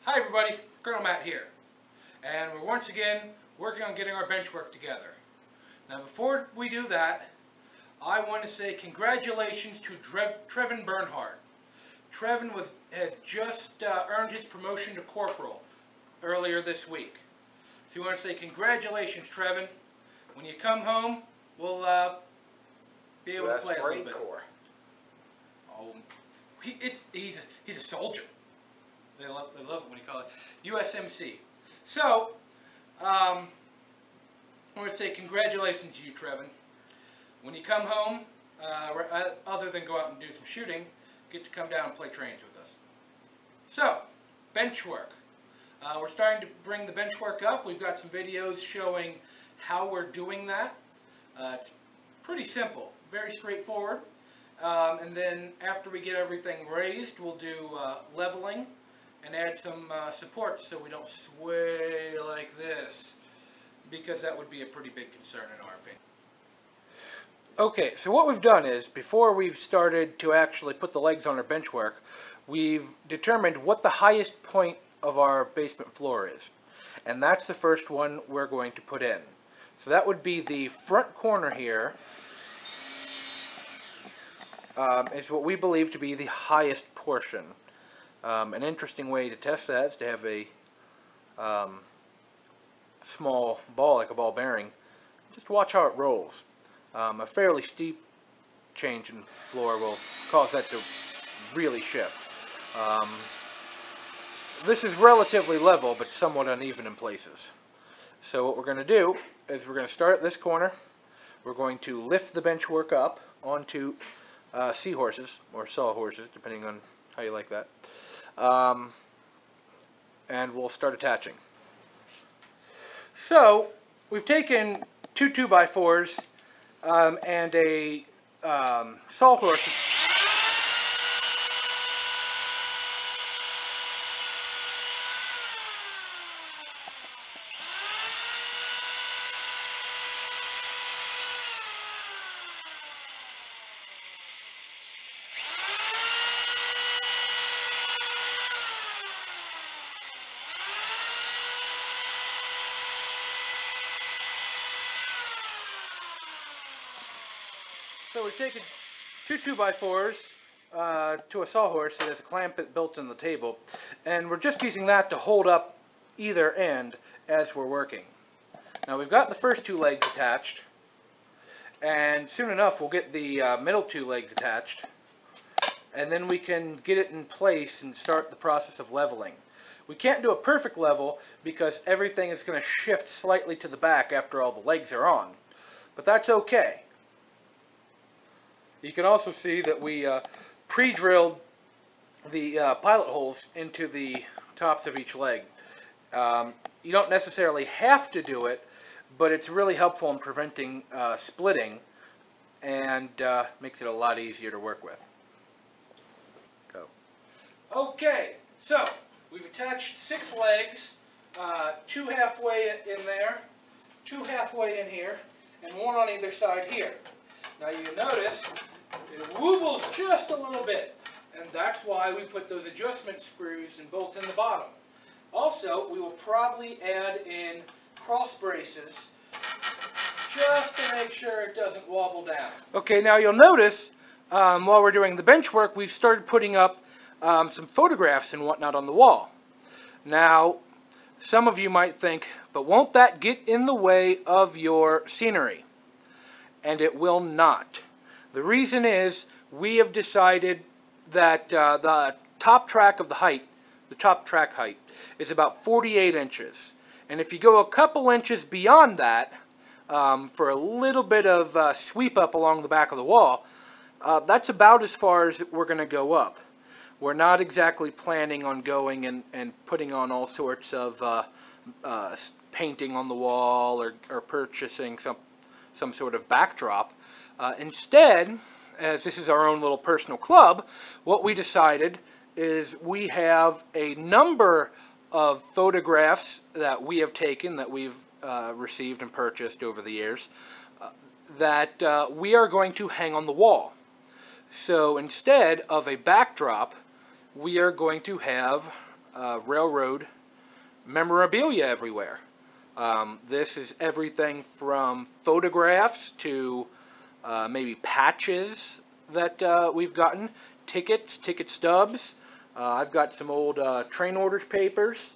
Hi everybody, Colonel Matt here, and we're once again working on getting our bench work together. Now before we do that, I want to say congratulations to Trevin Bernhardt. Trevin has just earned his promotion to corporal earlier this week. So we want to say congratulations, Trevin. When you come home, we'll be able to play a little bit. Oh, he's a soldier. They love it when you call it USMC. So, I want to say congratulations to you, Trevin. When you come home, other than go out and do some shooting, get to come down and play trains with us. So, bench work. We're starting to bring the bench work up. We've got some videos showing how we're doing that. It's pretty simple, very straightforward. And then after we get everything raised, we'll do leveling and add some supports so we don't sway like this, because that would be a pretty big concern in our opinion. Okay, so what we've done is, before we've started to actually put the legs on our bench work, we've determined what the highest point of our basement floor is. And that's the first one we're going to put in. So that would be the front corner here. Is what we believe to be the highest portion. An interesting way to test that is to have a small ball, like a ball bearing. Just watch how it rolls. A fairly steep change in floor will cause that to really shift. This is relatively level, but somewhat uneven in places. So what we're going to do is we're going to start at this corner. We're going to lift the bench work up onto seahorses, or sawhorses, depending on how you like that. And we'll start attaching. So, we've taken two 2x4s and a sawhorse. So we've taken two 2x4s to a sawhorse that has a clamp built in the table, and we're just using that to hold up either end as we're working. Now we've got the first two legs attached, and soon enough we'll get the middle two legs attached, and then we can get it in place and start the process of leveling. We can't do a perfect level because everything is going to shift slightly to the back after all the legs are on, but that's okay. You can also see that we pre-drilled the pilot holes into the tops of each leg. You don't necessarily have to do it, but it's really helpful in preventing splitting, and makes it a lot easier to work with. Go. Okay, so we've attached 6 legs, 2 halfway in there, 2 halfway in here, and 1 on either side here. Now you notice it wobbles just a little bit, and that's why we put those adjustment screws and bolts in the bottom. Also, we will probably add in cross braces just to make sure it doesn't wobble down. Okay, now you'll notice while we're doing the bench work, we've started putting up some photographs and whatnot on the wall. Now, some of you might think, but won't that get in the way of your scenery? And it will not. The reason is we have decided that the top track of the height, the top track height, is about 48 inches. And if you go a couple inches beyond that, for a little bit of sweep up along the back of the wall, that's about as far as we're going to go up. We're not exactly planning on going and putting on all sorts of painting on the wall or purchasing some sort of backdrop. Instead, as this is our own little personal club, what we decided is we have a number of photographs that we have taken, that we've received and purchased over the years, that we are going to hang on the wall. So instead of a backdrop, we are going to have railroad memorabilia everywhere. This is everything from photographs to maybe patches that we've gotten, tickets, ticket stubs. I've got some old train orders papers,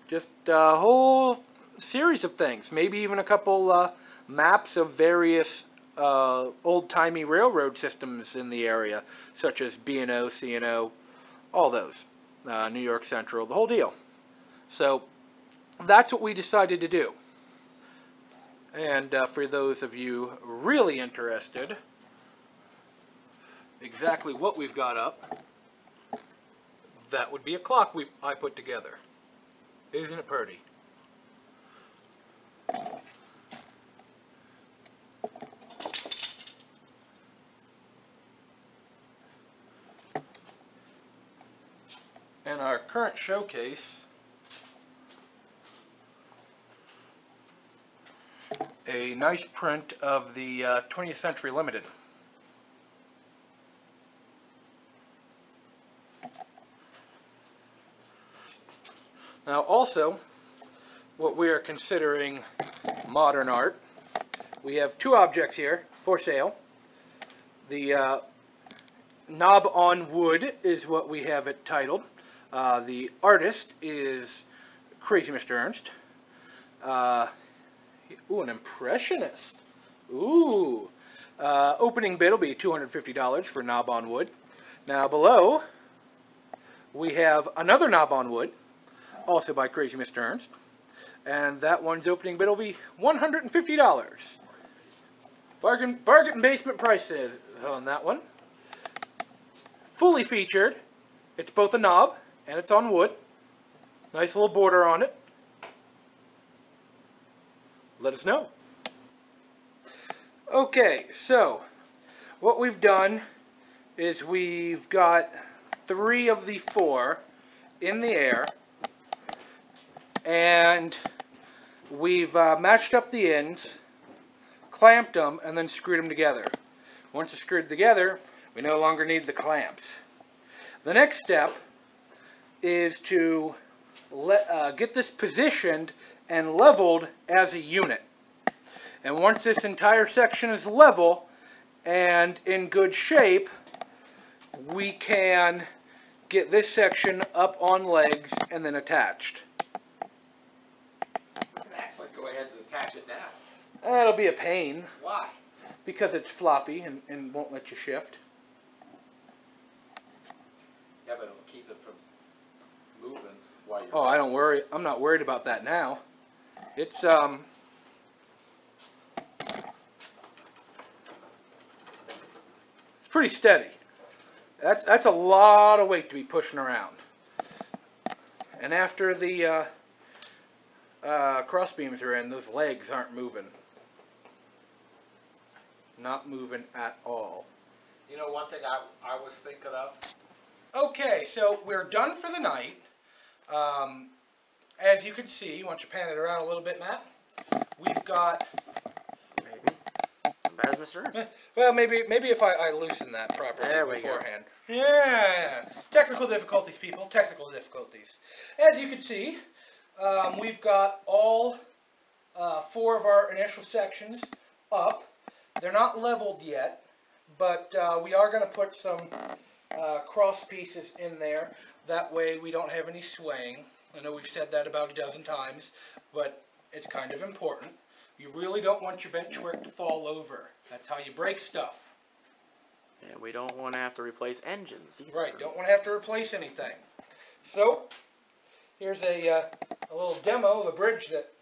just a whole series of things. Maybe even a couple maps of various old-timey railroad systems in the area, such as B&O, C&O, all those. New York Central, the whole deal. So that's what we decided to do. And for those of you really interested, exactly what we've got up, that would be a clock I put together. Isn't it pretty? And our current showcase, a nice print of the 20th Century Limited. Now also, what we are considering modern art, we have two objects here for sale. The knob on wood is what we have it titled. The artist is Crazy Mr. Ernst. Ooh, an impressionist. Ooh. Opening bid will be $250 for knob on wood. Now below, we have another knob on wood, also by Crazy Mr. Ernst. And that one's opening bid will be $150. Bargain basement prices on that one. Fully featured. It's both a knob and it's on wood. Nice little border on it. Let us know. Okay, so what we've done is we've got 3 of the 4 in the air, and we've matched up the ends, clamped them, and then screwed them together. Once they're screwed together, we no longer need the clamps. The next step is to get this positioned and leveled as a unit. And once this entire section is level and in good shape, we can get this section up on legs and then attached. We can actually go ahead and attach it now. That'll be a pain. Why? Because it's floppy and won't let you shift. Yeah, but it'll keep it from moving while you're... Oh, I don't worry. I'm not worried about that now. It's pretty steady. That's a lot of weight to be pushing around. And after the cross beams are in, those legs aren't moving. Not moving at all. You know, one thing I was thinking of? Okay, so we're done for the night. As you can see, why don't you pan it around a little bit, Matt? We've got... Maybe. Bad as Mr. Ernst. Well, maybe if I loosen that properly beforehand. Go. Yeah. Technical difficulties, people. Technical difficulties. As you can see, we've got all 4 of our initial sections up. They're not leveled yet, but we are going to put some cross pieces in there. That way we don't have any swaying. I know we've said that about a dozen times, but it's kind of important. You really don't want your benchwork to fall over. That's how you break stuff. Yeah, we don't want to have to replace engines either. Right, don't want to have to replace anything. So, here's a little demo of a bridge that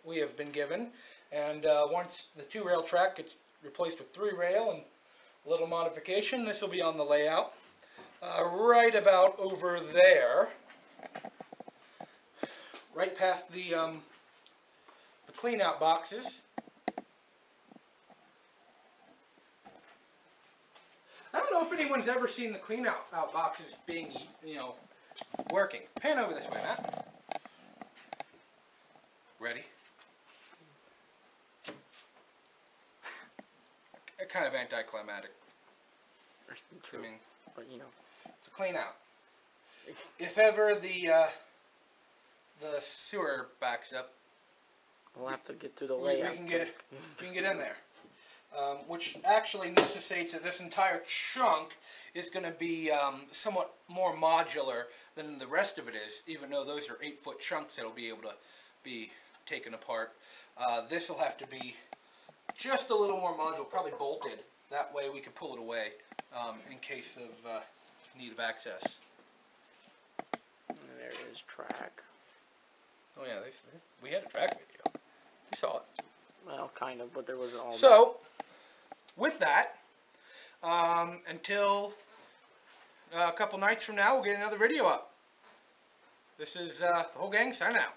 we have been given. And once the 2-rail track gets replaced with 3-rail and a little modification, this will be on the layout. Right about over there, right past the clean-out boxes. I don't know if anyone's ever seen the clean-out boxes being, working. Pan over this way, Matt. Ready? Kind of anticlimactic. True. I mean, but it's a clean-out. If ever the the sewer backs up, We'll have to get through the we layout. can get in there. Which actually necessitates that this entire chunk is going to be somewhat more modular than the rest of it is, even though those are 8-foot chunks that'll be able to be taken apart. This will have to be just a little more modular, probably bolted. That way we can pull it away in case of need of access. And there it is, track. Oh yeah, we had a track video. You saw it. Well, kind of, but there wasn't all So, with that, until a couple nights from now, we'll get another video up. This is the whole gang signing out.